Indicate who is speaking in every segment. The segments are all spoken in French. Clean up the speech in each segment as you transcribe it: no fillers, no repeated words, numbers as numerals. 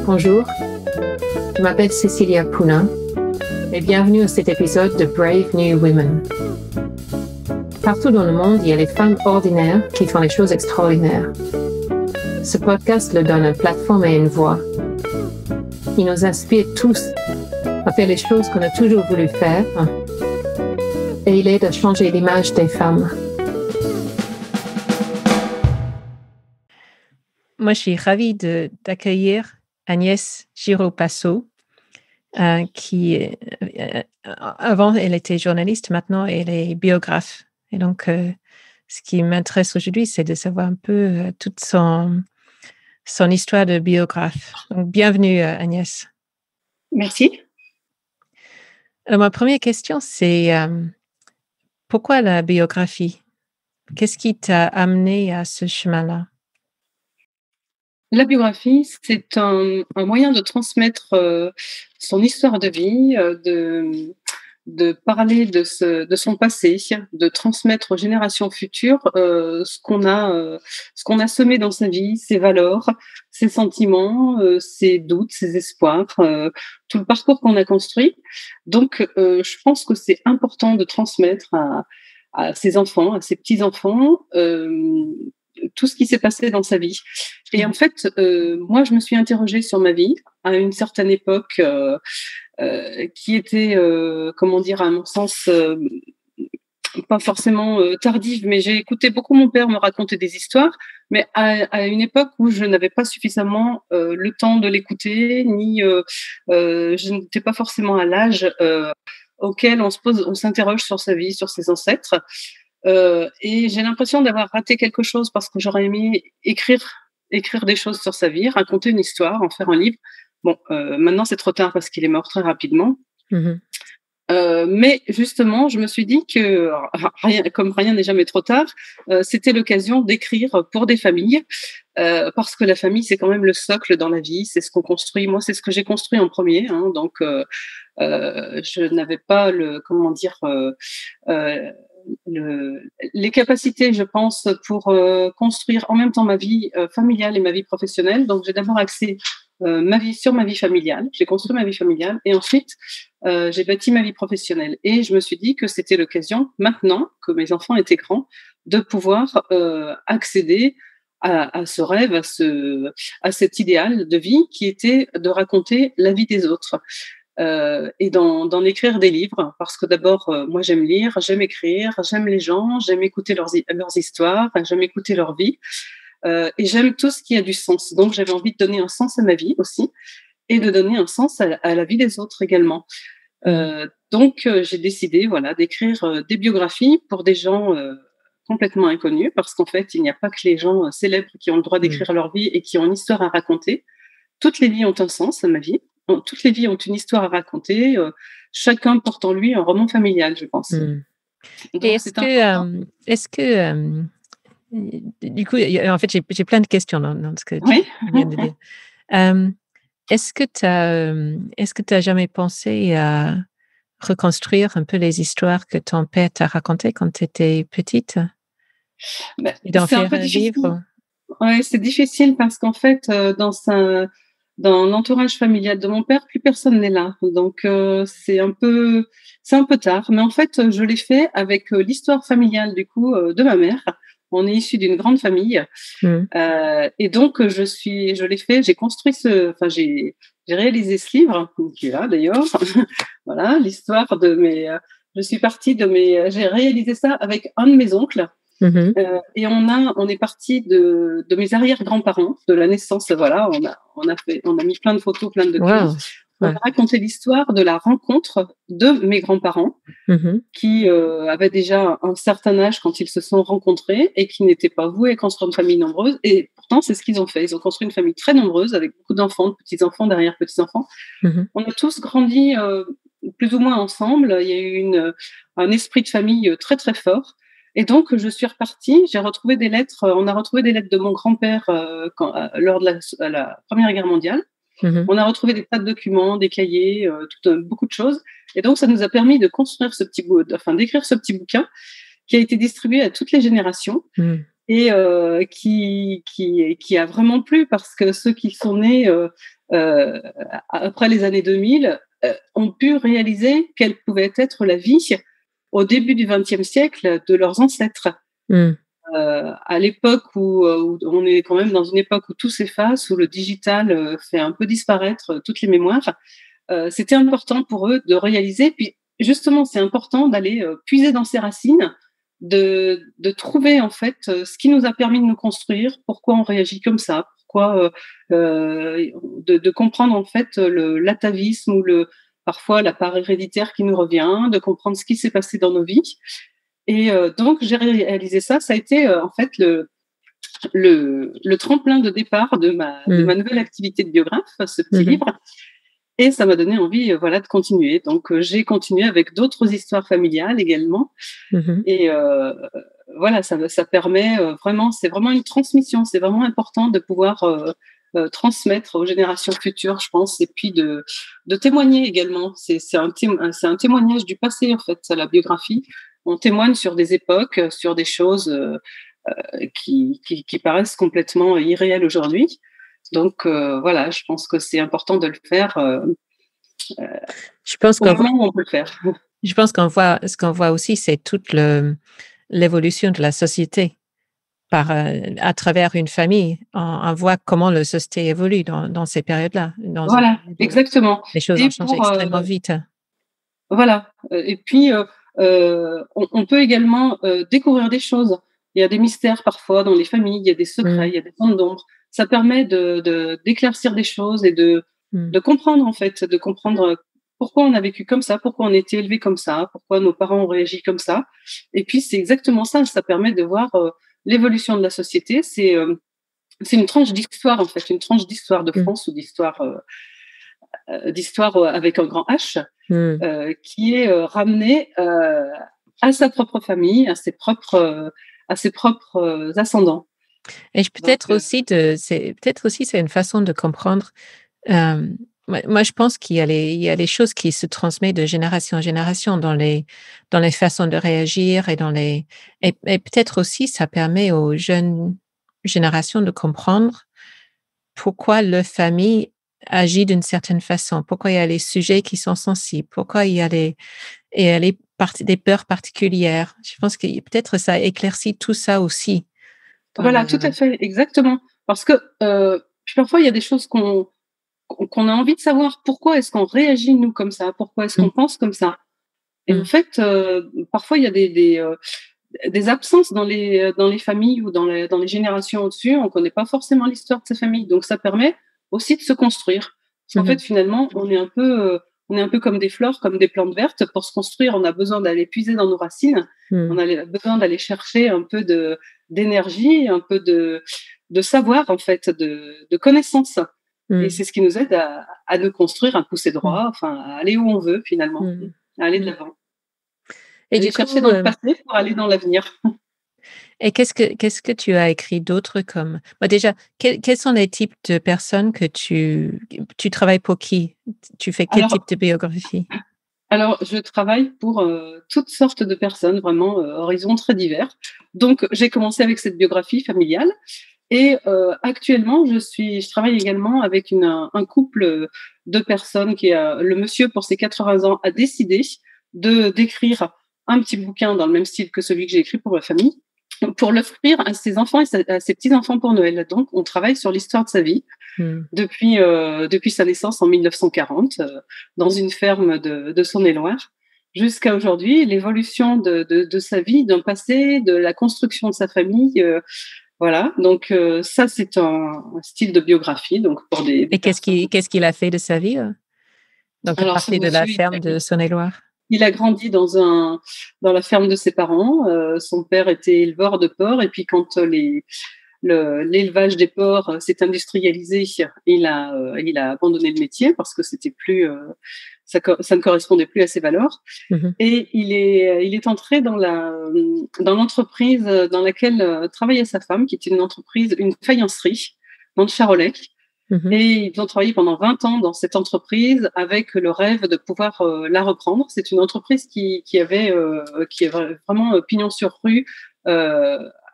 Speaker 1: Bonjour, je m'appelle Cecilia Puna et bienvenue à cet épisode de Brave New Women. Partout dans le monde, il y a les femmes ordinaires qui font les choses extraordinaires. Ce podcast leur donne une plateforme et une voix. Il nous inspire tous à faire les choses qu'on a toujours voulu faire et il aide à changer l'image des femmes.
Speaker 2: Moi, je suis ravie d'accueillir Agnès Giraud-Passo, qui, avant, elle était journaliste, maintenant, elle est biographe. Et donc, ce qui m'intéresse aujourd'hui, c'est de savoir un peu toute son histoire de biographe. Donc, bienvenue, Agnès.
Speaker 3: Merci.
Speaker 2: Alors, ma première question, c'est pourquoi la biographie? Qu'est-ce qui t'a amené à ce chemin-là?
Speaker 3: La biographie, c'est un moyen de transmettre son histoire de vie, de parler de son passé, de transmettre aux générations futures ce qu'on a semé dans sa vie, ses valeurs, ses sentiments, ses doutes, ses espoirs, tout le parcours qu'on a construit. Donc, je pense que c'est important de transmettre à ses enfants, à ses petits-enfants, tout ce qui s'est passé dans sa vie. Et en fait, moi, je me suis interrogée sur ma vie à une certaine époque qui était, comment dire, à mon sens, pas forcément tardive, mais j'ai écouté beaucoup mon père me raconter des histoires, mais à une époque où je n'avais pas suffisamment le temps de l'écouter, ni je n'étais pas forcément à l'âge auquel on s'interroge sur sa vie, sur ses ancêtres. Et j'ai l'impression d'avoir raté quelque chose parce que j'aurais aimé écrire des choses sur sa vie, raconter une histoire, en faire un livre. Bon, maintenant c'est trop tard parce qu'il est mort très rapidement.
Speaker 2: Mmh.
Speaker 3: Mais justement, je me suis dit que comme rien n'est jamais trop tard, c'était l'occasion d'écrire pour des familles, parce que la famille c'est quand même le socle dans la vie, c'est ce qu'on construit. Moi, c'est ce que j'ai construit en premier, hein, donc je n'avais pas les capacités, je pense, pour construire en même temps ma vie familiale et ma vie professionnelle. Donc, j'ai d'abord axé ma vie familiale. J'ai construit ma vie familiale et ensuite, j'ai bâti ma vie professionnelle. Et je me suis dit que c'était l'occasion, maintenant que mes enfants étaient grands, de pouvoir accéder à ce rêve, à cet idéal de vie qui était de raconter la vie des autres. Et d'en écrire des livres, parce que d'abord, moi j'aime lire, j'aime écrire, j'aime les gens, j'aime écouter leurs histoires, j'aime écouter leur vie, et j'aime tout ce qui a du sens. Donc j'avais envie de donner un sens à ma vie aussi, et de donner un sens à la vie des autres également. Donc j'ai décidé d'écrire des biographies pour des gens complètement inconnus, parce qu'en fait il n'y a pas que les gens célèbres qui ont le droit d'écrire leur vie et qui ont une histoire à raconter. Toutes les vies ont un sens à ma vie. Toutes les vies ont une histoire à raconter. Chacun porte en lui un roman familial, je pense.
Speaker 2: Donc, et est-ce que du coup, en fait, j'ai plein de questions dans ce que tu viens de dire. Est-ce que tu as jamais pensé à reconstruire un peu les histoires que ton père t'a racontées quand tu étais petite? Et d'en faire un livre?
Speaker 3: Oui, c'est difficile parce qu'en fait, dans l'entourage familial de mon père, plus personne n'est là. Donc, c'est un peu tard. Mais en fait, je l'ai fait avec l'histoire familiale, du coup, de ma mère. On est issus d'une grande famille. Et donc, je l'ai fait, j'ai construit j'ai réalisé ce livre, qui est là d'ailleurs. Voilà, l'histoire de je suis partie j'ai réalisé ça avec un de mes oncles. Et on est parti de mes arrière-grands-parents, de la naissance. Voilà, on a mis plein de photos, plein de documents. Wow. On a raconté l'histoire de la rencontre de mes grands-parents qui avaient déjà un certain âge quand ils se sont rencontrés et qui n'étaient pas voués à construire une famille nombreuse. Et pourtant, c'est ce qu'ils ont fait. Ils ont construit une famille très nombreuse avec beaucoup d'enfants, de petits-enfants, derrière-petits-enfants. On a tous grandi plus ou moins ensemble. Il y a eu un esprit de famille très, très fort. Et donc, je suis repartie. On a retrouvé des lettres de mon grand-père lors de la Première Guerre mondiale. On a retrouvé des tas de documents, des cahiers, beaucoup de choses. Et donc, ça nous a permis de construire d'écrire ce petit bouquin qui a été distribué à toutes les générations et qui a vraiment plu parce que ceux qui sont nés après les années 2000, ont pu réaliser quelle pouvait être la vie au début du XXe siècle de leurs ancêtres. À l'époque où on est quand même dans une époque où tout s'efface, où le digital fait un peu disparaître toutes les mémoires, c'était important pour eux de réaliser. Puis justement, c'est important d'aller puiser dans ses racines, de trouver en fait ce qui nous a permis de nous construire, pourquoi on réagit comme ça, pourquoi de comprendre en fait l'atavisme ou parfois la part héréditaire qui nous revient, de comprendre ce qui s'est passé dans nos vies. Et donc j'ai réalisé ça. Ça a été en fait le tremplin de départ de ma nouvelle activité de biographe, ce petit livre. Et ça m'a donné envie, de continuer. Donc, j'ai continué avec d'autres histoires familiales également. Et ça permet vraiment, c'est vraiment une transmission. C'est vraiment important de pouvoir transmettre aux générations futures, je pense, et puis de témoigner également. C'est un témoignage du passé, en fait, la biographie. On témoigne sur des époques, sur des choses qui paraissent complètement irréelles aujourd'hui. Donc je pense que c'est important de le faire.
Speaker 2: Je pense
Speaker 3: on peut le faire.
Speaker 2: Je pense ce qu'on voit aussi, c'est toute l'évolution de la société à travers une famille. On voit comment la société évolue dans ces périodes-là.
Speaker 3: Exactement.
Speaker 2: Les choses ont changé extrêmement vite.
Speaker 3: Voilà. Et puis, on peut également découvrir des choses. Il y a des mystères parfois dans les familles, il y a des secrets, il y a des zones d'ombre. Ça permet d'éclaircir des choses et de comprendre, en fait, de comprendre pourquoi on a vécu comme ça, pourquoi on a été élevé comme ça, pourquoi nos parents ont réagi comme ça. Et puis, c'est exactement ça. Ça permet de voir l'évolution de la société. C'est une tranche d'histoire, en fait, une tranche d'histoire de France ou d'histoire avec un grand H, qui est ramenée à sa propre famille, à ses propres ascendants.
Speaker 2: Et peut-être aussi c'est une façon de comprendre. Moi, je pense qu'il y a les choses qui se transmettent de génération en génération dans les façons de réagir et peut-être aussi ça permet aux jeunes générations de comprendre pourquoi leur famille agit d'une certaine façon, pourquoi il y a les sujets qui sont sensibles, pourquoi il y a des peurs particulières. Je pense que peut-être ça éclaircit tout ça aussi.
Speaker 3: Voilà, tout à fait, exactement. Parce que parfois, il y a des choses qu'on a envie de savoir. Pourquoi est-ce qu'on réagit, nous, comme ça? Pourquoi est-ce qu'on pense comme ça? Et en fait, parfois, il y a des absences dans les familles ou dans les générations au-dessus. On ne connaît pas forcément l'histoire de sa famille. Donc, ça permet aussi de se construire. Parce qu'en fait, finalement, on est un peu comme des fleurs, comme des plantes vertes. Pour se construire, on a besoin d'aller puiser dans nos racines. On a besoin d'aller chercher un peu d'énergie, un peu de savoir, en fait, de connaissances. Et c'est ce qui nous aide à nous construire, à pousser droit, enfin, à aller où on veut, finalement, à aller de l'avant. Et aller chercher dans le passé pour aller dans l'avenir.
Speaker 2: Et qu'est-ce que tu as écrit d'autre comme… déjà, quels sont les types de personnes que tu travailles pour qui? Tu fais quel type de biographie?
Speaker 3: Alors, je travaille pour toutes sortes de personnes, vraiment, horizons très divers. Donc, j'ai commencé avec cette biographie familiale. Et actuellement, je travaille également avec un couple de personnes le monsieur, pour ses 80 ans, a décidé d'écrire un petit bouquin dans le même style que celui que j'ai écrit pour ma famille, pour l'offrir à ses enfants et à ses petits-enfants pour Noël. Donc, on travaille sur l'histoire de sa vie depuis sa naissance en 1940, dans une ferme de Saône-et-Loire, jusqu'à aujourd'hui, l'évolution de sa vie, d'un passé, de la construction de sa famille. Voilà, donc ça, c'est un style de biographie. Donc pour
Speaker 2: Et qu'est-ce qu'il a fait de sa vie? Donc, à partir de la ferme de Saône-et-Loire.
Speaker 3: Il a grandi dans la ferme de ses parents. Son père était éleveur de porcs, et puis quand l'élevage des porcs s'est industrialisé, il a abandonné le métier parce que c'était plus ça ne correspondait plus à ses valeurs. Et il est entré dans l'entreprise dans laquelle travaillait sa femme, qui était une faïencerie dans le Charolais. Et ils ont travaillé pendant 20 ans dans cette entreprise avec le rêve de pouvoir la reprendre. C'est une entreprise qui avait vraiment pignon sur rue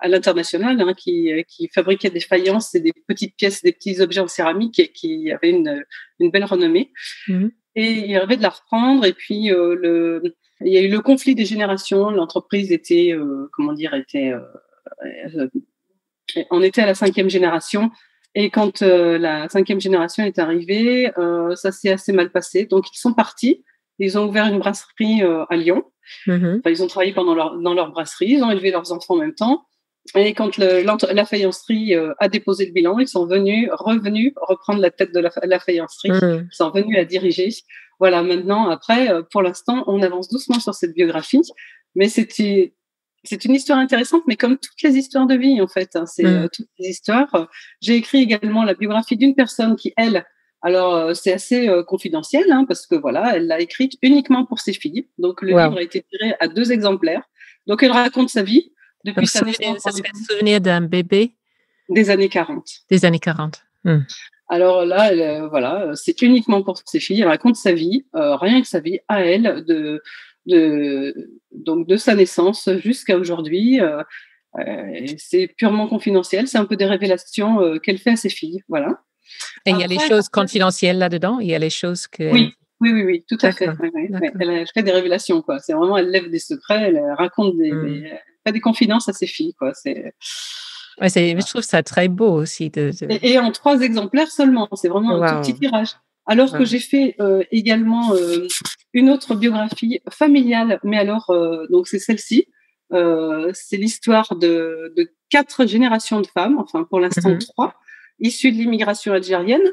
Speaker 3: à l'international, hein, qui fabriquait des faïences et des petites pièces, des petits objets en céramique et qui avait une belle renommée. Et il rêvait de la reprendre. Et puis, il y a eu le conflit des générations. L'entreprise était, on était à la 5e génération. Et quand la 5e génération est arrivée, ça s'est assez mal passé. Donc, ils sont partis. Ils ont ouvert une brasserie à Lyon. Enfin, ils ont travaillé dans leur brasserie. Ils ont élevé leurs enfants en même temps. Et quand la faïencerie a déposé le bilan, ils sont revenus reprendre la tête de la faïencerie. Ils sont venus la diriger. Voilà, maintenant, après, pour l'instant, on avance doucement sur cette biographie. Mais c'est une histoire intéressante, mais comme toutes les histoires de vie, en fait. Hein, c'est toutes les histoires. J'ai écrit également la biographie d'une personne qui, elle, alors c'est assez confidentiel, hein, parce que voilà, elle l'a écrite uniquement pour ses filles. Donc, le livre a été tiré à 2 exemplaires. Donc, elle raconte sa vie. Depuis sa naissance.
Speaker 2: Ça serait le souvenir d'un bébé
Speaker 3: des années 40.
Speaker 2: Des années 40.
Speaker 3: Alors là, voilà, c'est uniquement pour ses filles. Elle raconte sa vie, rien que sa vie à elle, donc de sa naissance jusqu'à aujourd'hui. C'est purement confidentiel. C'est un peu des révélations qu'elle fait à ses filles. Voilà.
Speaker 2: Et il y a les choses confidentielles là-dedans. Il y a les choses que.
Speaker 3: Oui, tout à fait. Elle fait des révélations, quoi. C'est vraiment, elle lève des secrets, elle raconte elle fait des confidences à ses filles, quoi.
Speaker 2: Je trouve ça très beau aussi.
Speaker 3: Et en 3 exemplaires seulement. C'est vraiment un tout petit tirage. Alors que j'ai fait également une autre biographie familiale, mais alors, donc c'est celle-ci. C'est l'histoire de 4 générations de femmes, enfin pour l'instant 3, issues de l'immigration algérienne,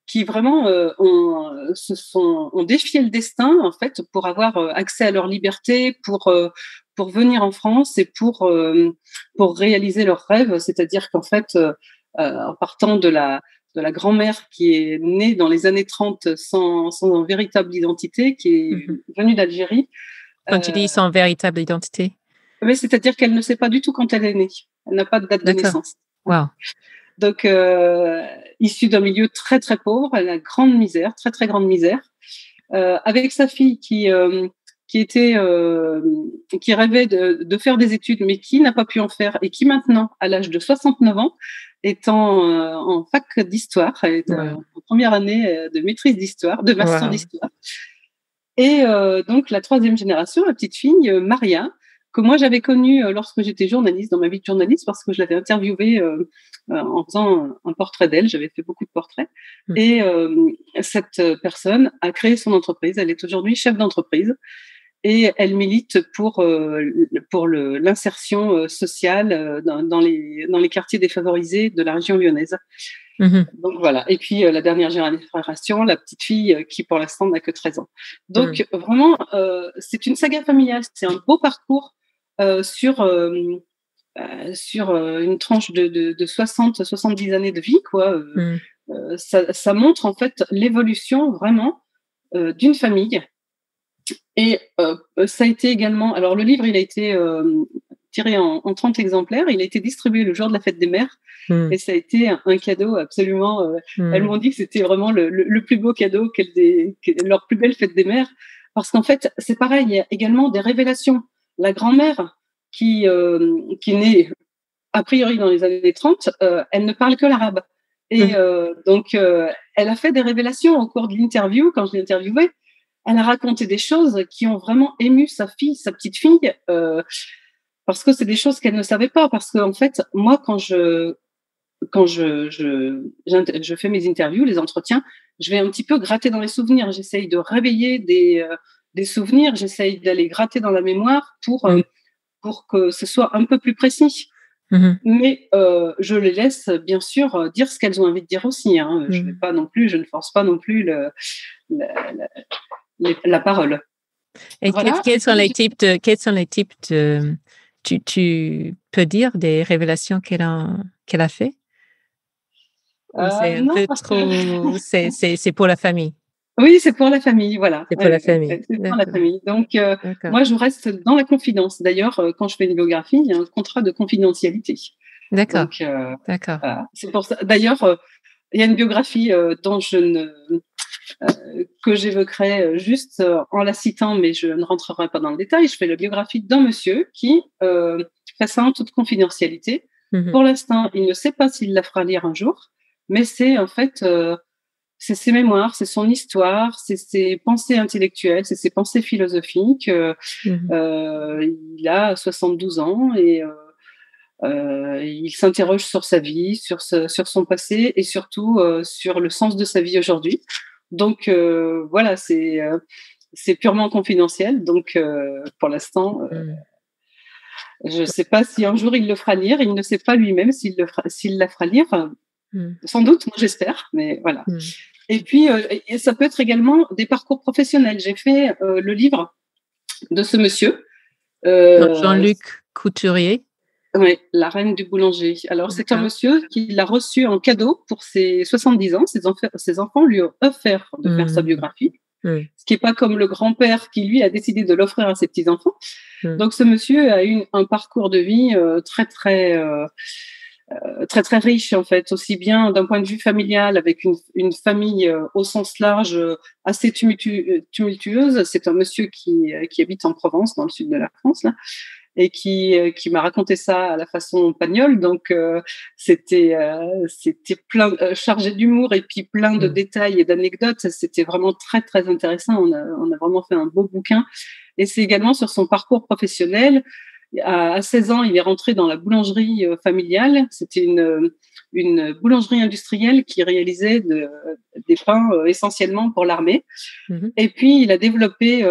Speaker 3: qui vraiment ont défié le destin, en fait, pour avoir accès à leur liberté, pour venir en France et pour réaliser leurs rêves. C'est-à-dire qu'en fait, en partant de la grand-mère qui est née dans les années 30 sans véritable identité, qui est venue d'Algérie.
Speaker 2: Quand tu dis sans véritable identité?
Speaker 3: Oui, c'est-à-dire qu'elle ne sait pas du tout quand elle est née. Elle n'a pas de date de naissance.
Speaker 2: Wow.
Speaker 3: Donc, issue d'un milieu très, très pauvre, elle a grande misère, très, très grande misère. Avec sa fille qui rêvait de faire des études, mais qui n'a pas pu en faire et qui maintenant, à l'âge de 69 ans, est en fac d'histoire, est en première année de maîtrise d'histoire, de master d'histoire. Et donc, la 3e génération, la petite fille, Maria, que moi j'avais connue lorsque j'étais journaliste, dans ma vie de journaliste, parce que je l'avais interviewée en faisant un portrait d'elle. J'avais fait beaucoup de portraits. Et cette personne a créé son entreprise. Elle est aujourd'hui chef d'entreprise et elle milite pour l'insertion sociale dans les quartiers défavorisés de la région lyonnaise. Donc voilà. Et puis la dernière génération, la petite fille qui pour l'instant n'a que 13 ans. Donc vraiment, c'est une saga familiale. C'est un beau parcours sur une tranche de 60-70 années de vie, quoi. Ça montre en fait l'évolution vraiment d'une famille. Et ça a été également. Alors le livre, il a été tiré en 30 exemplaires. Il a été distribué le jour de la fête des mères. Et ça a été un cadeau absolument. Elles m'ont dit que c'était vraiment le plus beau cadeau, leur plus belle fête des mères. Parce qu'en fait, c'est pareil, il y a également des révélations. La grand-mère qui est née a priori dans les années 30, elle ne parle que l'arabe. Et donc, elle a fait des révélations au cours de l'interview. Quand je l'ai interviewée, elle a raconté des choses qui ont vraiment ému sa petite fille, parce que c'est des choses qu'elle ne savait pas. Parce qu'en fait, moi, quand je fais mes interviews, les entretiens, je vais un petit peu gratter dans les souvenirs. J'essaye de réveiller des souvenirs. J'essaye d'aller gratter dans la mémoire pour que ce soit un peu plus précis. Mais je les laisse bien sûr dire ce qu'elles ont envie de dire aussi. Hein. Je ne force pas non plus la parole.
Speaker 2: Et voilà. Quels sont les types de tu peux dire des révélations qu'elle a fait? C'est un peu trop. C'est pour la famille.
Speaker 3: Oui, c'est pour la famille, voilà.
Speaker 2: C'est pour la famille.
Speaker 3: C'est pour la famille. Donc, moi, je reste dans la confidence. D'ailleurs, quand je fais une biographie, il y a un contrat de confidentialité.
Speaker 2: D'accord.
Speaker 3: Donc,
Speaker 2: D'accord.
Speaker 3: Voilà. C'est pour ça. D'ailleurs, il y a une biographie dont que j'évoquerai juste en la citant, mais je ne rentrerai pas dans le détail. Je fais la biographie d'un monsieur qui fait ça en toute confidentialité.
Speaker 2: Mhm.
Speaker 3: Pour l'instant, il ne sait pas s'il la fera lire un jour, mais c'est en fait, c'est ses mémoires, c'est son histoire, c'est ses pensées intellectuelles, c'est ses pensées philosophiques. Il a 72 ans et il s'interroge sur sa vie, sur son passé et surtout sur le sens de sa vie aujourd'hui. Donc voilà, c'est purement confidentiel. Donc pour l'instant, je ne sais pas si un jour il le fera lire. Il ne sait pas lui-même s'il la fera lire. Sans doute, moi j'espère, mais voilà. Et puis, et ça peut être également des parcours professionnels. J'ai fait le livre de ce monsieur.
Speaker 2: Jean-Luc Couturier.
Speaker 3: Oui, La Reine du Boulanger. Alors, c'est un monsieur qui l'a reçu en cadeau pour ses 70 ans. Ses enfants lui ont offert de faire sa biographie. Ce qui n'est pas comme le grand-père qui, lui, a décidé de l'offrir à ses petits-enfants. Donc, ce monsieur a eu un parcours de vie très, très riche, en fait, aussi bien d'un point de vue familial, avec une famille au sens large assez tumultueuse. C'est un monsieur qui habite en Provence, dans le sud de la France, là, et qui m'a raconté ça à la façon Pagnol. Donc, c'était plein, chargé d'humour et puis plein de détails et d'anecdotes. C'était vraiment très, très intéressant. On a vraiment fait un beau bouquin. Et c'est également sur son parcours professionnel. À 16 ans, il est rentré dans la boulangerie familiale. C'était une boulangerie industrielle qui réalisait des pains essentiellement pour l'armée. Et puis, il a développé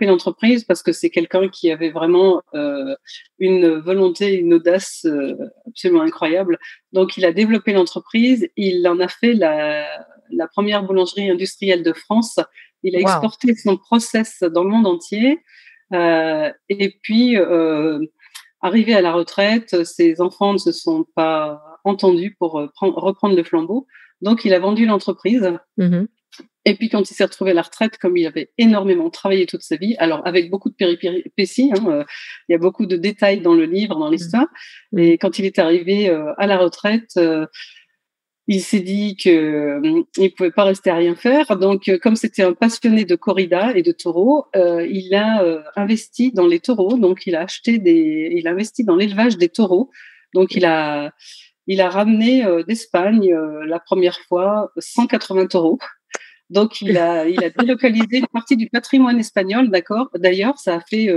Speaker 3: l'entreprise parce que c'est quelqu'un qui avait vraiment une volonté, une audace absolument incroyable. Donc, il a développé l'entreprise. Il en a fait la première boulangerie industrielle de France. Il a exporté son process dans le monde entier. Et puis, arrivé à la retraite, ses enfants ne se sont pas entendus pour reprendre le flambeau. Donc, il a vendu l'entreprise. Et puis, quand il s'est retrouvé à la retraite, comme il avait énormément travaillé toute sa vie, alors avec beaucoup de péripéties, il y a beaucoup de détails dans le livre, dans l'histoire. Et quand il est arrivé à la retraite, il s'est dit qu'il pouvait pas rester à rien faire. Donc, comme c'était un passionné de corrida et de taureaux, il a investi dans les taureaux. Donc, il a investi dans l'élevage des taureaux. Donc, il a ramené d'Espagne la première fois 180 taureaux. Donc, il a délocalisé une partie du patrimoine espagnol, d'accord. D'ailleurs, ça a fait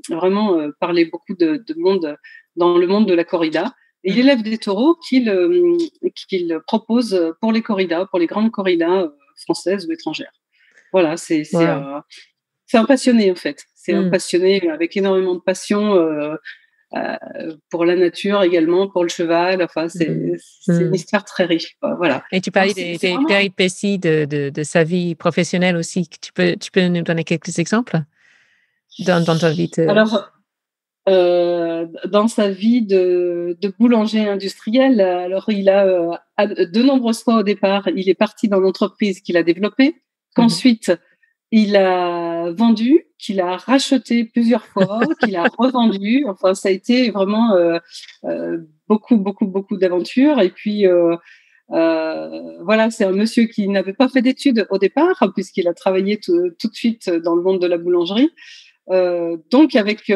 Speaker 3: vraiment parler beaucoup de monde dans le monde de la corrida. Et il élève des taureaux qu'il propose pour les corridas, pour les grandes corridas françaises ou étrangères. Voilà, c'est un passionné en fait. C'est un passionné avec énormément de passion pour la nature également, pour le cheval. Enfin, c'est une histoire très riche. Voilà.
Speaker 2: Et tu parlais des péripéties de sa vie professionnelle aussi. Tu peux nous donner quelques exemples dans ta vie
Speaker 3: Alors, dans sa vie de boulanger industriel, alors il a de nombreuses fois au départ, il est parti dans l'entreprise qu'il a développée, qu'ensuite il a vendu, qu'il a racheté plusieurs fois, qu'il a revendu. Enfin, ça a été vraiment beaucoup d'aventures. Et puis voilà, c'est un monsieur qui n'avait pas fait d'études au départ, puisqu'il a travaillé tout de suite dans le monde de la boulangerie. Donc avec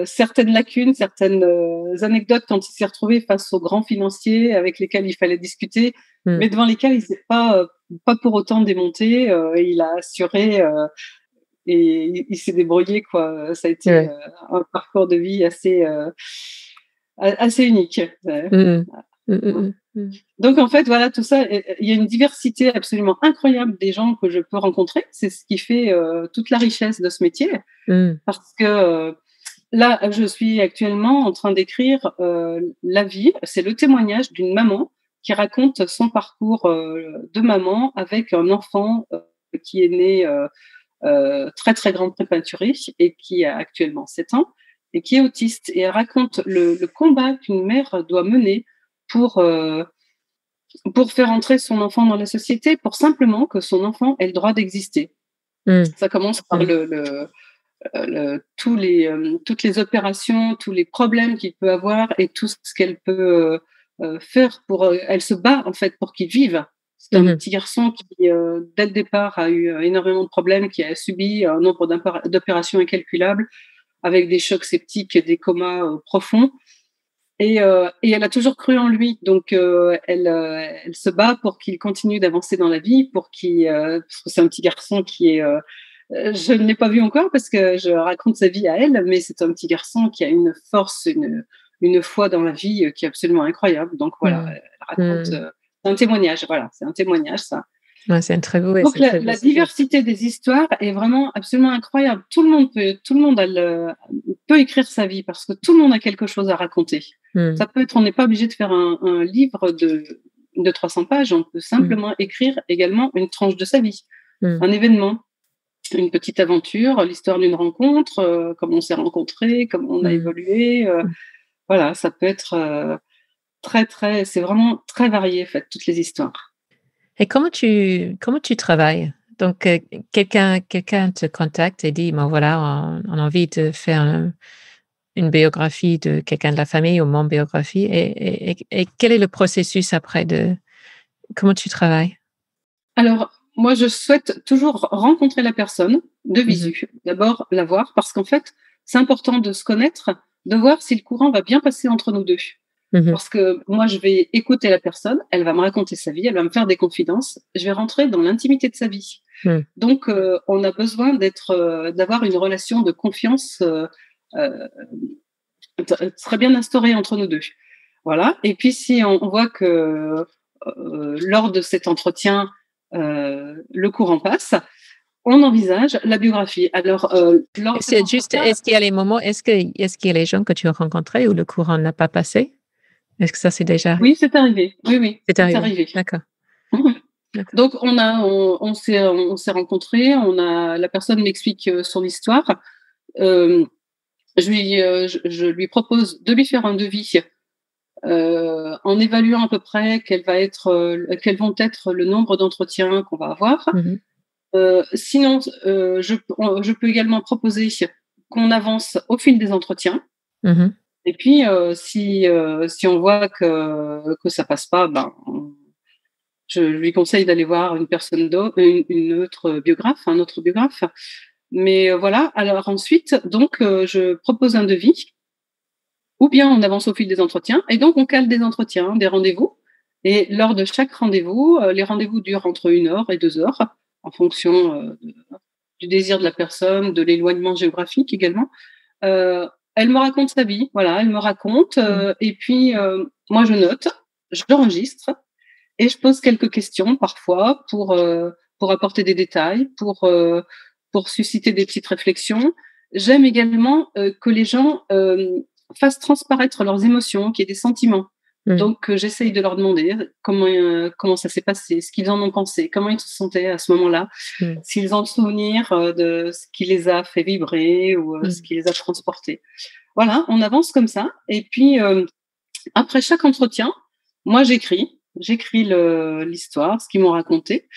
Speaker 3: certaines lacunes, certaines anecdotes quand il s'est retrouvé face aux grands financiers avec lesquels il fallait discuter, mais devant lesquels il s'est pas pour autant démonté. Il a assuré et il s'est débrouillé, quoi. Ça a été un parcours de vie assez unique. Donc en fait, voilà, tout ça, il y a une diversité absolument incroyable des gens que je peux rencontrer. C'est ce qui fait toute la richesse de ce métier, parce que là, je suis actuellement en train d'écrire la vie. C'est le témoignage d'une maman qui raconte son parcours de maman avec un enfant qui est né très très grande prématurée et qui a actuellement 7 ans et qui est autiste. Et elle raconte le combat qu'une mère doit mener pour faire entrer son enfant dans la société, pour simplement que son enfant ait le droit d'exister. Ça commence par toutes les opérations, tous les problèmes qu'il peut avoir et tout ce qu'elle peut faire elle se bat en fait pour qu'il vive. C'est un petit garçon qui, dès le départ, a eu énormément de problèmes, qui a subi un nombre d'opérations incalculables. avec des chocs septiques, des comas profonds. Et elle a toujours cru en lui. Donc, elle se bat pour qu'il continue d'avancer dans la vie, parce que c'est un petit garçon qui est... je ne l'ai pas vu encore parce que je raconte sa vie à elle, mais c'est un petit garçon qui a une force, une foi dans la vie qui est absolument incroyable. Donc, voilà, elle raconte... c'est un témoignage, voilà, c'est un témoignage, ça.
Speaker 2: Ouais, c'est un très beau.
Speaker 3: Donc la diversité des histoires est vraiment absolument incroyable. Tout le monde peut écrire sa vie parce que tout le monde a quelque chose à raconter. Ça peut être, on n'est pas obligé de faire un livre de 300 pages. On peut simplement écrire également une tranche de sa vie, un événement, une petite aventure, l'histoire d'une rencontre, comment on s'est rencontrés, comment on a évolué. Voilà, ça peut être c'est vraiment très varié, en fait, toutes les histoires.
Speaker 2: Et comment tu travailles? Donc, quelqu'un te contacte et dit, bon voilà, on a envie de faire une biographie de quelqu'un de la famille ou mon biographie. Et quel est le processus après comment tu travailles?
Speaker 3: Alors, moi, je souhaite toujours rencontrer la personne de visu. D'abord, la voir, parce qu'en fait, c'est important de se connaître, de voir si le courant va bien passer entre nous deux. Parce que moi, je vais écouter la personne, elle va me raconter sa vie, elle va me faire des confidences, je vais rentrer dans l'intimité de sa vie. Donc, on a besoin d'avoir une relation de confiance très bien instaurée entre nous deux. Voilà. Et puis, si on voit que lors de cet entretien, le courant passe, on envisage la biographie. Alors,
Speaker 2: est-ce qu'il y a les moments, est-ce qu'il y a les gens que tu as rencontrés où le courant n'a pas passé? Est-ce que ça c'est déjà?
Speaker 3: Oui, c'est arrivé. Oui,
Speaker 2: c'est arrivé. D'accord.
Speaker 3: Donc on s'est rencontrés. La personne m'explique son histoire. Je lui propose de lui faire un devis en évaluant à peu près quels vont être le nombre d'entretiens qu'on va avoir. Sinon, je peux également proposer qu'on avance au fil des entretiens. Et puis, si on voit que ça passe pas, je lui conseille d'aller voir une autre biographe, un autre biographe. Mais voilà. Alors ensuite, donc, je propose un devis, ou bien on avance au fil des entretiens, et donc on cale des entretiens, des rendez-vous. Et lors de chaque rendez-vous, les rendez-vous durent entre 1 heure et 2 heures, en fonction du désir de la personne, de l'éloignement géographique également. Elle me raconte sa vie, voilà, elle me raconte, et puis moi je note, j'enregistre, et je pose quelques questions parfois pour apporter des détails, pour susciter des petites réflexions. J'aime également que les gens fassent transparaître leurs émotions, qu'il y ait des sentiments. Donc j'essaye de leur demander comment ça s'est passé, ce qu'ils en ont pensé, comment ils se sentaient à ce moment-là, s'ils ont le souvenir de ce qui les a fait vibrer ou ce qui les a transportés. Voilà, on avance comme ça. Et puis après chaque entretien, moi j'écris l'histoire, ce qu'ils m'ont raconté,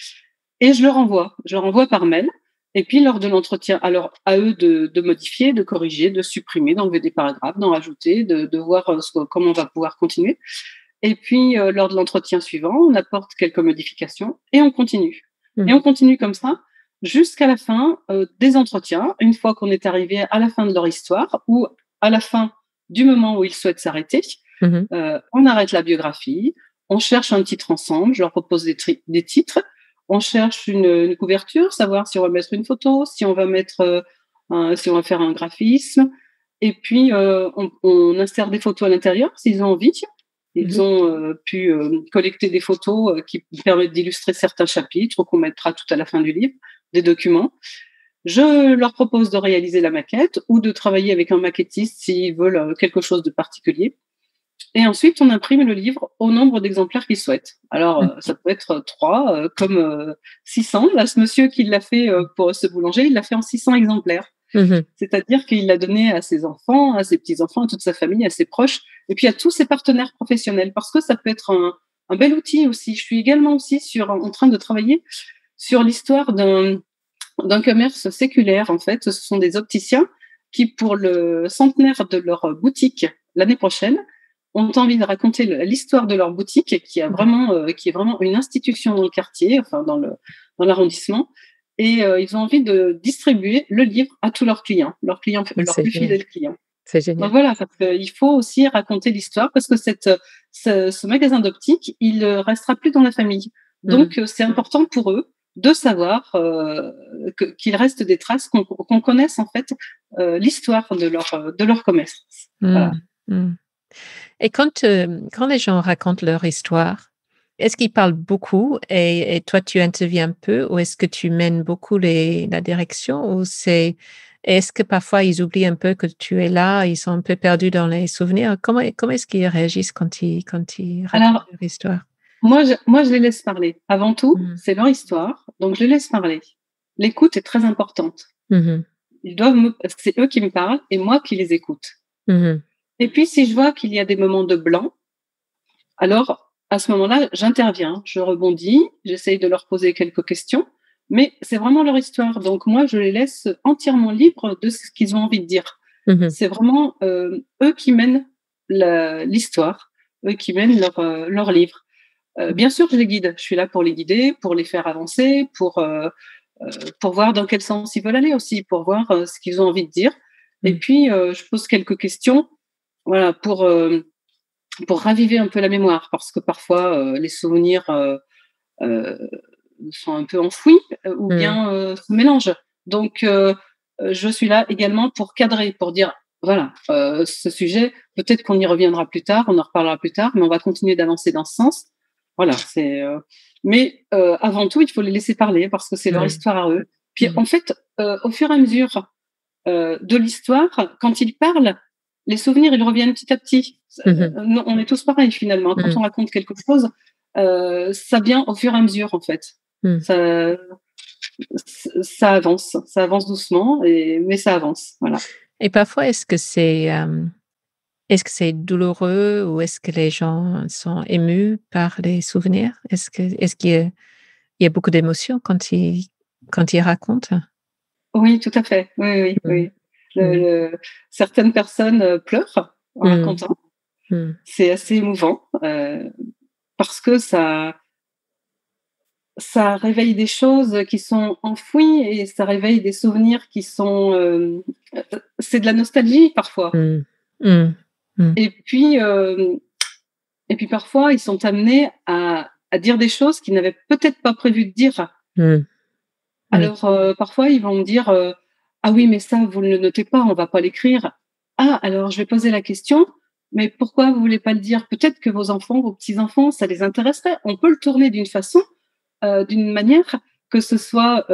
Speaker 3: et je le renvoie par mail. Et puis lors de l'entretien, alors à eux de modifier, de corriger, de supprimer, d'enlever des paragraphes, d'en rajouter, de voir comment on va pouvoir continuer. Et puis lors de l'entretien suivant, on apporte quelques modifications et on continue. Et on continue comme ça jusqu'à la fin des entretiens, une fois qu'on est arrivé à la fin de leur histoire ou à la fin du moment où ils souhaitent s'arrêter. On arrête la biographie, on cherche un titre ensemble, je leur propose des titres. On cherche une couverture, savoir si on va mettre une photo, si on va faire un graphisme. Et puis, on insère des photos à l'intérieur s'ils ont envie. Ils ont pu collecter des photos qui permettent d'illustrer certains chapitres ou qu'on mettra tout à la fin du livre, des documents. Je leur propose de réaliser la maquette ou de travailler avec un maquettiste s'ils veulent quelque chose de particulier. Et ensuite, on imprime le livre au nombre d'exemplaires qu'ils souhaitent. Alors, ça peut être 3, comme 600. Là, ce monsieur qui l'a fait pour ce boulanger, il l'a fait en 600 exemplaires. C'est-à-dire qu'il l'a donné à ses enfants, à ses petits-enfants, à toute sa famille, à ses proches, et puis à tous ses partenaires professionnels, parce que ça peut être un bel outil aussi. Je suis également aussi en train de travailler sur l'histoire d'un commerce séculaire, en fait. Ce sont des opticiens qui, pour le centenaire de leur boutique l'année prochaine, ont envie de raconter l'histoire de leur boutique qui est vraiment une institution dans le quartier, enfin dans l'arrondissement. et ils ont envie de distribuer le livre à tous leurs clients, leurs plus fidèles clients.
Speaker 2: C'est génial.
Speaker 3: Donc voilà, il faut aussi raconter l'histoire parce que ce magasin d'optique, il restera plus dans la famille. Donc c'est important pour eux de savoir qu'il reste des traces, qu'on connaisse en fait l'histoire de leur commerce. Voilà.
Speaker 2: Et quand les gens racontent leur histoire, est-ce qu'ils parlent beaucoup et toi tu interviens un peu, ou est-ce que tu mènes beaucoup la direction, ou est-ce que parfois ils oublient un peu que tu es là, ils sont un peu perdus dans les souvenirs? Comment est-ce qu'ils réagissent quand ils racontent leur histoire?
Speaker 3: Moi, je les laisse parler. Avant tout, c'est leur histoire, donc je les laisse parler. L'écoute est très importante. C'est eux qui me parlent et moi qui les écoute. Et puis, si je vois qu'il y a des moments de blanc, alors à ce moment-là, j'interviens, je rebondis, j'essaye de leur poser quelques questions, mais c'est vraiment leur histoire. Donc moi, je les laisse entièrement libres de ce qu'ils ont envie de dire. C'est vraiment eux qui mènent l'histoire, eux qui mènent leur livre. Bien sûr, je les guide. Je suis là pour les guider, pour les faire avancer, pour voir dans quel sens ils veulent aller aussi, pour voir ce qu'ils ont envie de dire. Et puis, je pose quelques questions, voilà, pour raviver un peu la mémoire, parce que parfois, les souvenirs sont un peu enfouis ou bien se mélangent. Donc, je suis là également pour cadrer, pour dire, voilà, ce sujet, peut-être qu'on y reviendra plus tard, on en reparlera plus tard, mais on va continuer d'avancer dans ce sens. Voilà, mais avant tout, il faut les laisser parler parce que c'est leur histoire à eux. Puis en fait, au fur et à mesure de l'histoire, quand ils parlent, les souvenirs, ils reviennent petit à petit. On est tous pareils finalement. Quand on raconte quelque chose, ça vient au fur et à mesure en fait. Ça avance doucement, mais ça avance. Voilà.
Speaker 2: Et parfois, est-ce que c'est douloureux, ou est-ce que les gens sont émus par les souvenirs? Est-ce qu'il y a beaucoup d'émotions quand ils racontent?
Speaker 3: Oui, tout à fait. Oui. Certaines personnes pleurent en racontant. C'est assez émouvant parce que ça réveille des choses qui sont enfouies et ça réveille des souvenirs qui sont... c'est de la nostalgie parfois. Et puis parfois, ils sont amenés à dire des choses qu'ils n'avaient peut-être pas prévu de dire. Alors, parfois, ils vont me dire ah oui, mais ça, vous ne le notez pas, on ne va pas l'écrire. Ah, alors je vais poser la question, mais pourquoi vous ne voulez pas le dire? Peut-être que vos enfants, vos petits-enfants, ça les intéresserait. On peut le tourner d'une façon, d'une manière que ce soit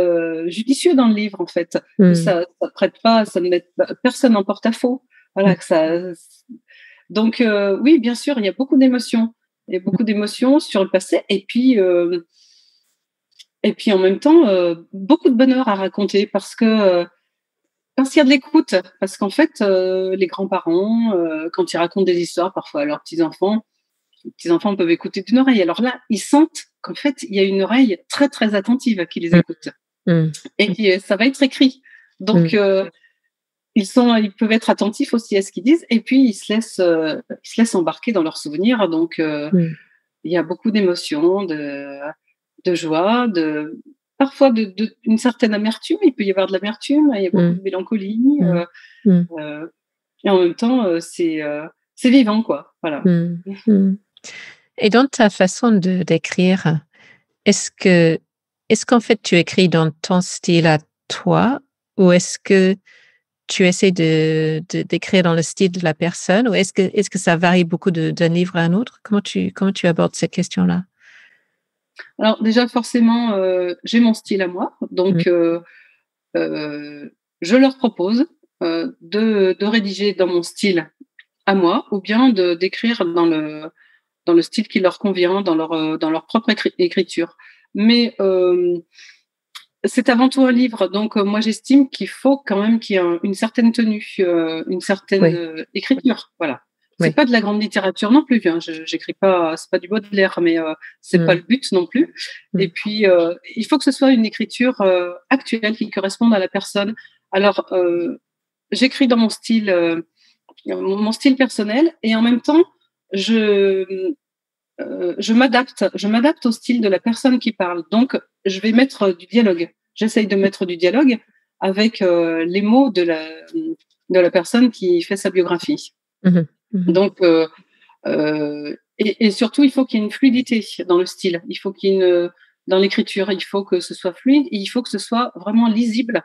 Speaker 3: judicieux dans le livre, en fait. Ça prête pas, ça ne met personne en porte-à-faux. Voilà, que ça... Donc, oui, bien sûr, il y a beaucoup d'émotions. Il y a beaucoup d'émotions sur le passé. Et puis en même temps, beaucoup de bonheur à raconter parce que parce qu'il y a de l'écoute. Parce qu'en fait, les grands-parents, quand ils racontent des histoires parfois à leurs petits-enfants, les petits-enfants peuvent écouter d'une oreille. Alors là, ils sentent qu'en fait, il y a une oreille très, très attentive qui les écoute. Et ça va être écrit. Donc, ils peuvent être attentifs aussi à ce qu'ils disent, et puis ils se laissent embarquer dans leurs souvenirs. Donc, il y a beaucoup d'émotions, de joie, parfois d'une certaine amertume. Il peut y avoir de l'amertume, il y a beaucoup de mélancolie, et en même temps, c'est vivant, quoi. Voilà.
Speaker 2: Et dans ta façon d'écrire, est-ce qu'en fait tu écris dans ton style à toi, ou est-ce que tu essaies d'écrire dans le style de la personne, ou est-ce que ça varie beaucoup d'un livre à un autre? Comment tu abordes cette question-là?
Speaker 3: Alors déjà, forcément, j'ai mon style à moi, donc je leur propose de rédiger dans mon style à moi, ou bien d'écrire dans le style qui leur convient, dans leur propre écriture. Mais c'est avant tout un livre, donc moi j'estime qu'il faut quand même qu'il y ait une certaine tenue, une certaine écriture, voilà. C'est pas de la grande littérature non plus, hein. J'écris pas, c'est pas du Baudelaire, mais c'est pas le but non plus. Et puis il faut que ce soit une écriture actuelle qui corresponde à la personne. Alors j'écris dans mon style personnel, et en même temps je m'adapte au style de la personne qui parle. Donc je vais mettre du dialogue. j'essaye de mettre du dialogue avec les mots de la personne qui fait sa biographie. Donc, et surtout, il faut qu'il y ait une fluidité dans le style. Il faut qu'il y ait dans l'écriture, il faut que ce soit fluide et il faut que ce soit vraiment lisible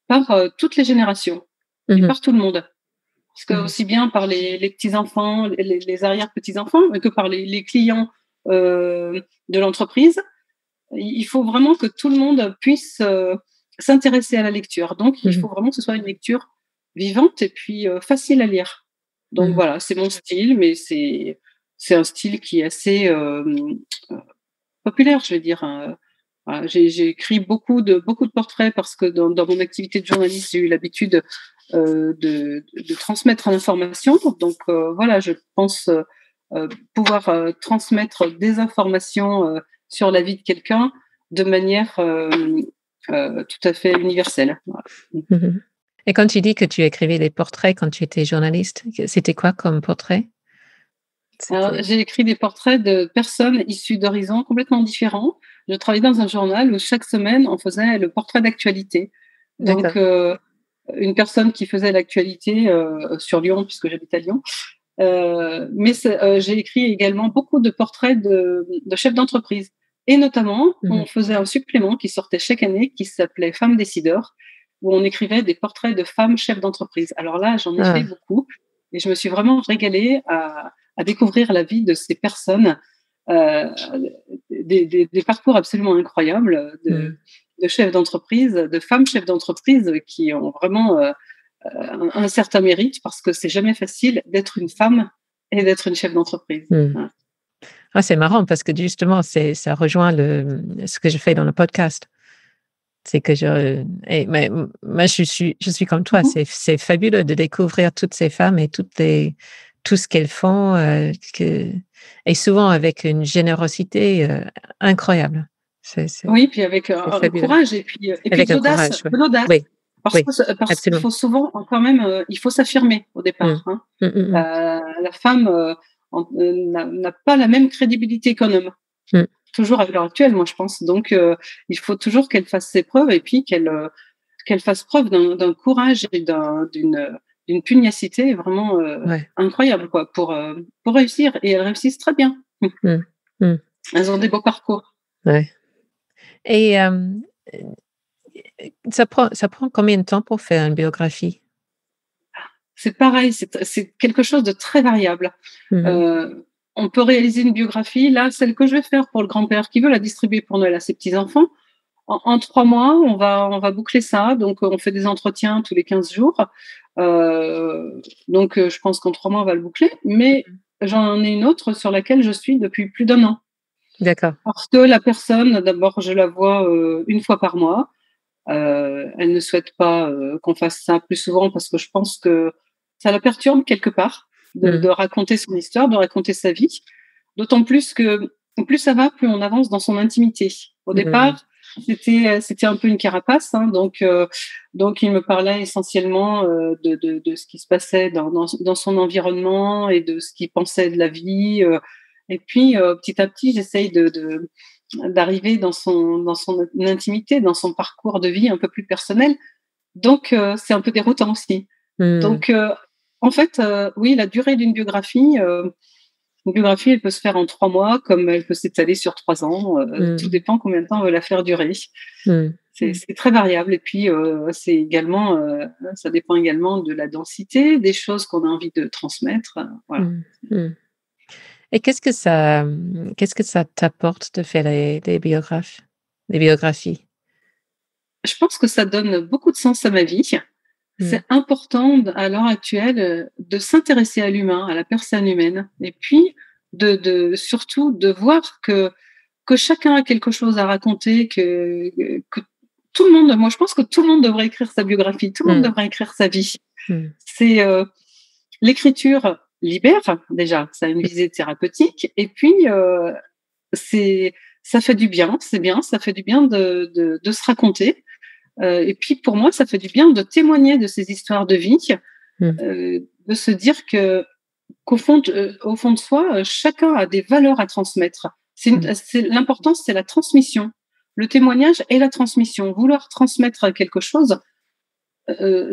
Speaker 3: par toutes les générations et par tout le monde. Parce que aussi bien par les petits-enfants, les arrière-petits-enfants, que par les clients de l'entreprise, il faut vraiment que tout le monde puisse s'intéresser à la lecture. Donc, il faut vraiment que ce soit une lecture vivante et puis facile à lire. Donc voilà, c'est mon style, mais c'est un style qui est assez populaire, je vais dire. Voilà, j'ai écrit beaucoup de portraits parce que dans mon activité de journaliste, j'ai eu l'habitude de transmettre l'information. Donc voilà, je pense pouvoir transmettre des informations sur la vie de quelqu'un de manière tout à fait universelle. Voilà.
Speaker 2: Et quand tu dis que tu écrivais des portraits quand tu étais journaliste, c'était quoi comme portrait?
Speaker 3: Alors, j'ai écrit des portraits de personnes issues d'horizons complètement différents. Je travaillais dans un journal où chaque semaine, on faisait le portrait d'actualité. Donc, une personne qui faisait l'actualité sur Lyon, puisque j'habite à Lyon. Mais j'ai écrit également beaucoup de portraits de chefs d'entreprise. Et notamment, on faisait un supplément qui sortait chaque année qui s'appelait Femmes décideurs, où on écrivait des portraits de femmes chefs d'entreprise. Alors là, j'en ai fait beaucoup et je me suis vraiment régalée à découvrir la vie de ces personnes, des parcours absolument incroyables de chefs d'entreprise, de femmes chefs d'entreprise qui ont vraiment un certain mérite parce que c'est jamais facile d'être une femme et d'être une chef d'entreprise.
Speaker 2: Ah, c'est marrant parce que justement, ça rejoint ce que je fais dans le podcast. C'est que moi, je suis comme toi. C'est fabuleux de découvrir toutes ces femmes et tout ce qu'elles font, et souvent avec une générosité incroyable.
Speaker 3: Oui, puis avec un courage et puis de l'audace.
Speaker 2: Oui.
Speaker 3: Parce qu'il faut souvent, quand même, il faut s'affirmer au départ. La femme n'a pas la même crédibilité qu'un homme. Toujours à l'heure actuelle, moi, je pense. Donc, il faut toujours qu'elle fasse ses preuves et puis qu'elle fasse preuve d'un courage et d'une pugnacité vraiment incroyable, quoi, pour réussir. Et elles réussissent très bien. Elles ont des beaux parcours.
Speaker 2: Ouais. Et ça prend combien de temps pour faire une biographie?
Speaker 3: C'est pareil, c'est quelque chose de très variable. On peut réaliser une biographie. Là, celle que je vais faire pour le grand-père qui veut la distribuer pour Noël à ses petits-enfants, en 3 mois, on va boucler ça. Donc, on fait des entretiens tous les 15 jours. Donc, je pense qu'en 3 mois, on va le boucler. Mais j'en ai une autre sur laquelle je suis depuis plus d'1 an.
Speaker 2: D'accord.
Speaker 3: Parce que la personne, d'abord, je la vois 1 fois par mois. Elle ne souhaite pas qu'on fasse ça plus souvent parce que je pense que ça la perturbe quelque part de raconter son histoire, de raconter sa vie. D'autant plus que plus ça va, plus on avance dans son intimité. Au départ, c'était un peu une carapace, hein, donc il me parlait essentiellement de ce qui se passait dans son environnement et de ce qu'il pensait de la vie. Et puis petit à petit, j'essaye d'arriver dans son intimité, dans son parcours de vie un peu plus personnel. Donc, c'est un peu déroutant aussi. Donc, en fait, oui, la durée d'une biographie, une biographie, elle peut se faire en 3 mois, comme elle peut s'étaler sur 3 ans. Tout dépend combien de temps on veut la faire durer. C'est très variable. Et puis, c'est également, ça dépend également de la densité, des choses qu'on a envie de transmettre. Voilà.
Speaker 2: Et qu'est-ce que ça t'apporte de faire des biographies?
Speaker 3: Je pense que ça donne beaucoup de sens à ma vie. C'est important à l'heure actuelle de s'intéresser à l'humain, à la personne humaine, et puis surtout de voir que chacun a quelque chose à raconter, que tout le monde, moi je pense que tout le monde devrait écrire sa biographie, tout le monde devrait écrire sa vie. C'est l'écriture libère, déjà, ça a une visée thérapeutique, et puis ça fait du bien, c'est bien, ça fait du bien de se raconter. Et puis pour moi, ça fait du bien de témoigner de ces histoires de vie, de se dire qu'au fond de soi, chacun a des valeurs à transmettre. L'important, c'est la transmission. le témoignage et la transmission. Vouloir transmettre quelque chose,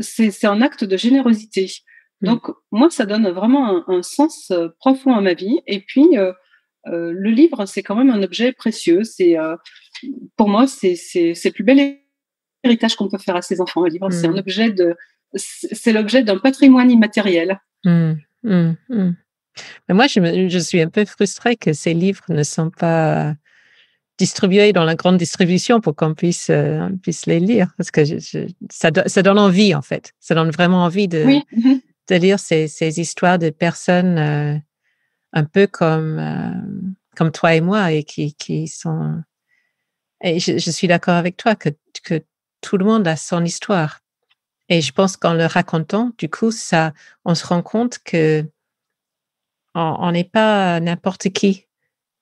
Speaker 3: c'est un acte de générosité. Donc, moi, ça donne vraiment un sens profond à ma vie. Et puis, le livre, c'est quand même un objet précieux. Pour moi, c'est le plus bel héritage qu'on peut faire à ses enfants. Un livre, c'est l'objet d'un patrimoine immatériel.
Speaker 2: Mais moi, je suis un peu frustrée que ces livres ne sont pas distribués dans la grande distribution pour qu'on puisse les lire, parce que ça donne envie, en fait. Ça donne vraiment envie de lire ces histoires de personnes un peu comme toi et moi, et qui sont... Et je suis d'accord avec toi que tout le monde a son histoire. Et je pense qu'en le racontant, du coup, on se rend compte que on n'est pas n'importe qui,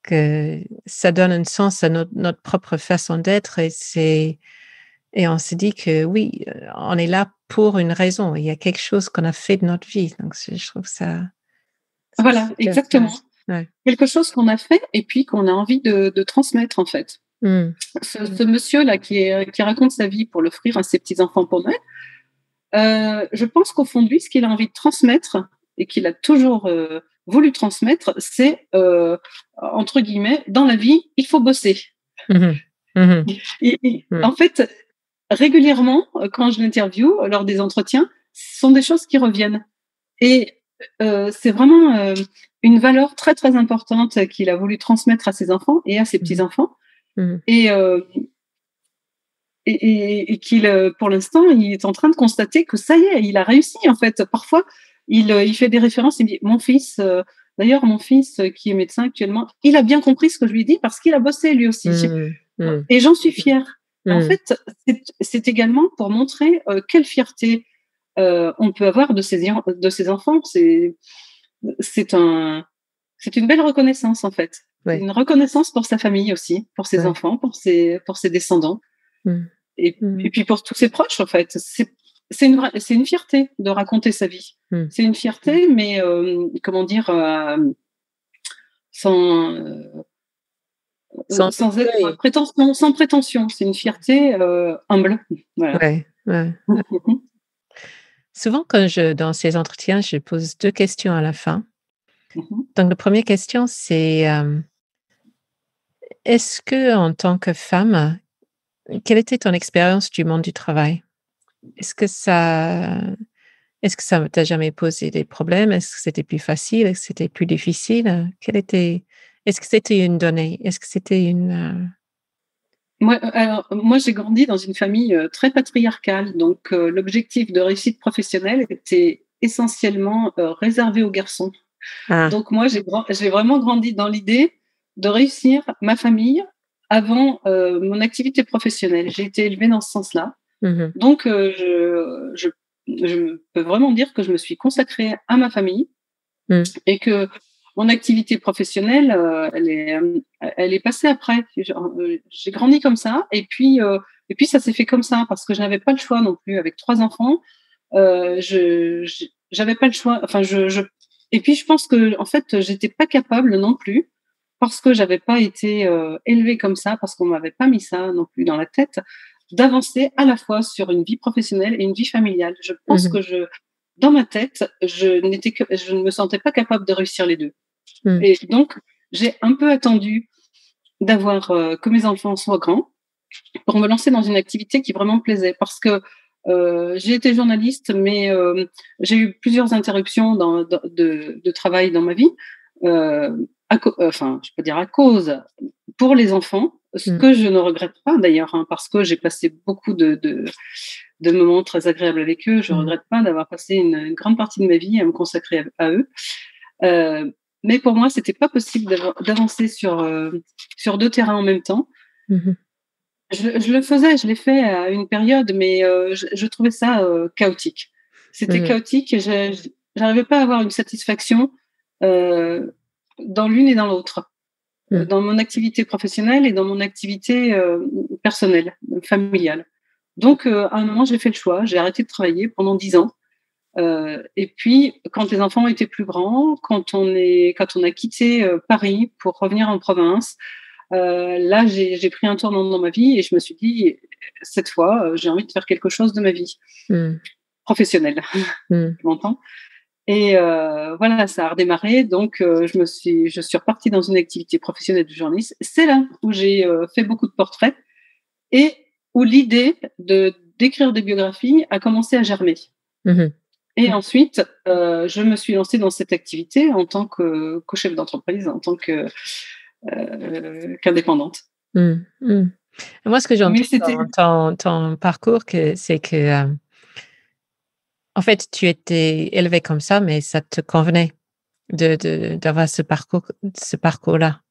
Speaker 2: que ça donne un sens à notre propre façon d'être, et on se dit que oui, on est là pour une raison. Il y a quelque chose qu'on a fait de notre vie. Donc, je trouve ça...
Speaker 3: Voilà, exactement. Ouais. Quelque chose qu'on a fait et puis qu'on a envie de transmettre, en fait. Ce monsieur-là qui raconte sa vie pour l'offrir à ses petits-enfants pour Noël, je pense qu'au fond de lui, ce qu'il a envie de transmettre et qu'il a toujours voulu transmettre, c'est, entre guillemets, dans la vie, il faut bosser. En fait, régulièrement, quand je l'interviewe, lors des entretiens, ce sont des choses qui reviennent. Et c'est vraiment une valeur très, très importante qu'il a voulu transmettre à ses enfants et à ses petits-enfants. Et qu'il, pour l'instant, il est en train de constater que ça y est, il a réussi, en fait. Parfois, il fait des références, il me dit, mon fils, d'ailleurs, mon fils qui est médecin actuellement, il a bien compris ce que je lui dis parce qu'il a bossé lui aussi. Et j'en suis fière. En fait, c'est également pour montrer quelle fierté on peut avoir de ses enfants. C'est une belle reconnaissance, en fait. Ouais. Une reconnaissance pour sa famille aussi, pour ses enfants, pour ses descendants. Et puis pour tous ses proches, en fait. C'est une fierté de raconter sa vie. C'est une fierté, mais comment dire, sans prétention. C'est une fierté humble. Voilà.
Speaker 2: Souvent, dans ces entretiens, je pose 2 questions à la fin. Donc, la première question, c'est est-ce que, en tant que femme, quelle était ton expérience du monde du travail? Est-ce que ça t'a jamais posé des problèmes? Est-ce que c'était plus facile? Est-ce que c'était plus difficile? Est-ce que c'était une donnée? Est-ce que c'était une...
Speaker 3: Moi, j'ai grandi dans une famille très patriarcale, donc l'objectif de réussite professionnelle était essentiellement réservé aux garçons. Donc moi, j'ai vraiment grandi dans l'idée de réussir ma famille avant mon activité professionnelle. J'ai été élevée dans ce sens-là. Donc, je peux vraiment dire que je me suis consacrée à ma famille et que mon activité professionnelle, elle est passée après. J'ai grandi comme ça, et puis ça s'est fait comme ça parce que je n'avais pas le choix non plus. Avec 3 enfants, j'avais pas le choix. Enfin, et puis je pense que en fait, j'étais pas capable non plus parce que j'avais pas été élevée comme ça, parce qu'on m'avait pas mis ça non plus dans la tête, d'avancer à la fois sur une vie professionnelle et une vie familiale. Je pense que dans ma tête, je ne me sentais pas capable de réussir les 2. Et donc, j'ai un peu attendu d'avoir que mes enfants soient grands pour me lancer dans une activité qui vraiment me plaisait. Parce que j'ai été journaliste, mais j'ai eu plusieurs interruptions de travail dans ma vie. Enfin, je peux dire à cause, pour les enfants, ce que je ne regrette pas d'ailleurs, parce que j'ai passé beaucoup de moments très agréables avec eux. Je ne regrette pas d'avoir passé une grande partie de ma vie à me consacrer à eux. Mais pour moi, c'était pas possible d'avancer sur 2 terrains en même temps. Je l'ai fait à une période, mais je trouvais ça chaotique. C'était chaotique et j'arrivais pas à avoir une satisfaction dans l'une et dans l'autre, dans mon activité professionnelle et dans mon activité personnelle, familiale. Donc, à un moment, j'ai fait le choix. J'ai arrêté de travailler pendant 10 ans. Et puis, quand les enfants étaient plus grands, quand on a quitté Paris pour revenir en province, là, j'ai pris un tournant dans ma vie et je me suis dit, cette fois, j'ai envie de faire quelque chose de ma vie professionnelle. Tu m'entends ? Et voilà, ça a redémarré. Donc, je suis repartie dans une activité professionnelle de journaliste. C'est là où j'ai fait beaucoup de portraits et où l'idée d'écrire des biographies a commencé à germer. Et ensuite, je me suis lancée dans cette activité en tant que chef d'entreprise, en tant qu'indépendante.
Speaker 2: Moi, ce que j'ai entendu dans ton parcours, c'est que en fait, tu étais élevée comme ça, mais ça te convenait d'avoir ce parcours-là.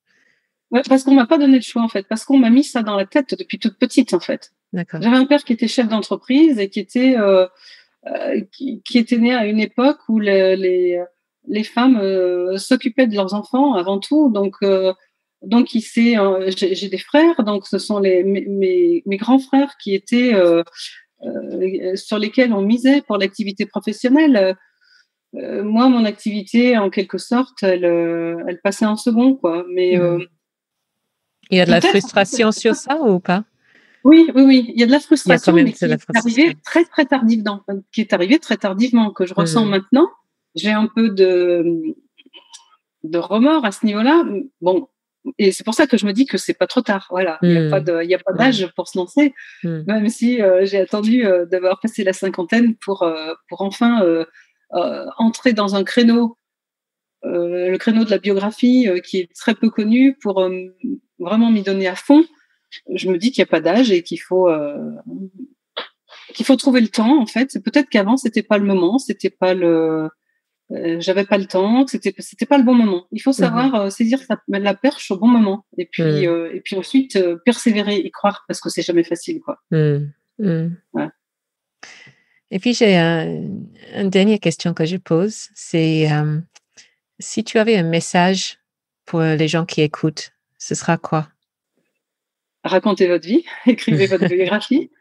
Speaker 3: Ouais, parce qu'on m'a pas donné le choix, en fait, parce qu'on m'a mis ça dans la tête depuis toute petite, en fait.
Speaker 2: D'accord.
Speaker 3: J'avais un père qui était chef d'entreprise et qui était né à une époque où les femmes s'occupaient de leurs enfants avant tout. Donc j'ai des frères, donc ce sont mes grands frères qui étaient sur lesquels on misait pour l'activité professionnelle. Moi, mon activité, en quelque sorte, elle passait en second, quoi. Mais
Speaker 2: il y a de la frustration sur ça ou pas ?
Speaker 3: Oui, il y a de la frustration, mais qui est arrivée très très tardivement, que je ressens maintenant. J'ai un peu de remords à ce niveau-là. Bon, et c'est pour ça que je me dis que c'est pas trop tard. Voilà, il y a pas d'âge pour se lancer, même si j'ai attendu d'avoir passé la cinquantaine pour enfin entrer dans un créneau, le créneau de la biographie qui est très peu connu, pour vraiment m'y donner à fond. Je me dis qu'il n'y a pas d'âge et qu'il faut trouver le temps, en fait. Peut-être qu'avant, c'était pas le moment, j'avais pas le temps, c'était pas le bon moment. Il faut savoir saisir la perche au bon moment. Et puis ensuite, persévérer et croire, parce que c'est jamais facile, quoi.
Speaker 2: Ouais. Et puis, j'ai une dernière question que je pose. C'est si tu avais un message pour les gens qui écoutent, ce sera quoi ?
Speaker 3: Racontez votre vie, écrivez votre biographie.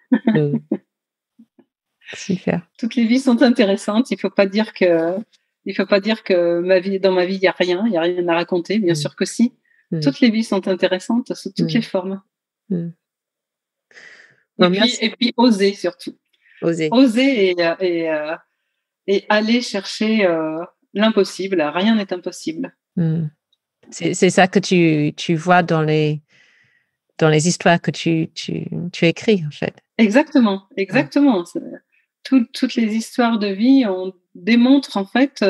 Speaker 2: Super.
Speaker 3: Toutes les vies sont intéressantes. Il faut pas dire que dans ma vie, il y a rien à raconter. Bien sûr que si. Toutes les vies sont intéressantes sous toutes les formes. Et puis oser surtout. Oser et aller chercher l'impossible. Rien n'est impossible.
Speaker 2: C'est ça que tu vois dans les histoires que tu écris, en fait.
Speaker 3: Exactement. Toutes les histoires de vie, on démontre, en fait,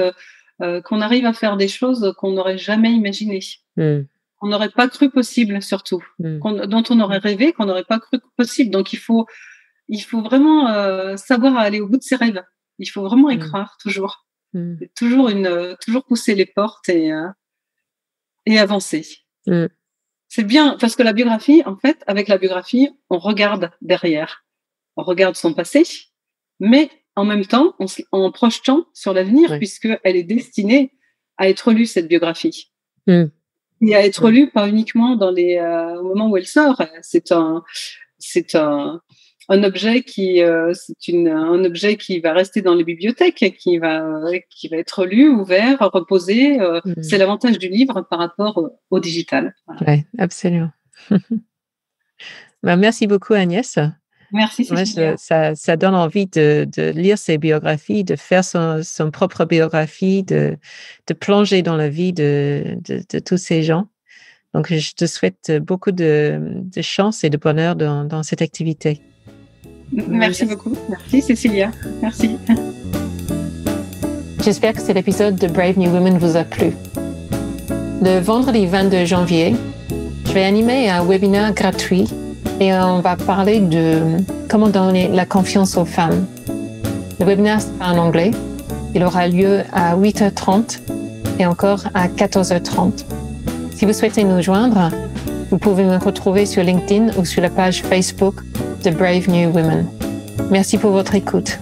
Speaker 3: qu'on arrive à faire des choses qu'on n'aurait jamais imaginées, qu'on n'aurait pas cru possible, surtout, dont on aurait rêvé, qu'on n'aurait pas cru possible. Donc, il faut vraiment savoir aller au bout de ses rêves. Il faut vraiment y croire, toujours. Toujours pousser les portes et avancer. C'est bien, parce que la biographie, en fait, avec la biographie, on regarde derrière. On regarde son passé, mais en même temps, en projetant sur l'avenir, puisqu'elle est destinée à être lue, cette biographie. Et à être lue pas uniquement au moment où elle sort. C'est un objet un objet qui va rester dans les bibliothèques, qui va être lu, ouvert, reposé. C'est l'avantage du livre par rapport au digital. Voilà.
Speaker 2: Oui, absolument. Merci beaucoup, Agnès.
Speaker 3: Merci, Cécilia.
Speaker 2: Ça donne envie de lire ses biographies, de faire son propre biographie, de plonger dans la vie de tous ces gens. Donc, je te souhaite beaucoup de chance et de bonheur dans cette activité.
Speaker 3: Merci beaucoup. Merci, Cécilia. Merci.
Speaker 1: J'espère que cet épisode de Brave New Women vous a plu. Le vendredi 22 janvier, je vais animer un webinaire gratuit et on va parler de comment donner la confiance aux femmes. Le webinaire sera en anglais. Il aura lieu à 8h30 et encore à 14h30. Si vous souhaitez nous joindre, vous pouvez me retrouver sur LinkedIn ou sur la page Facebook de Brave New Women. Merci pour votre écoute.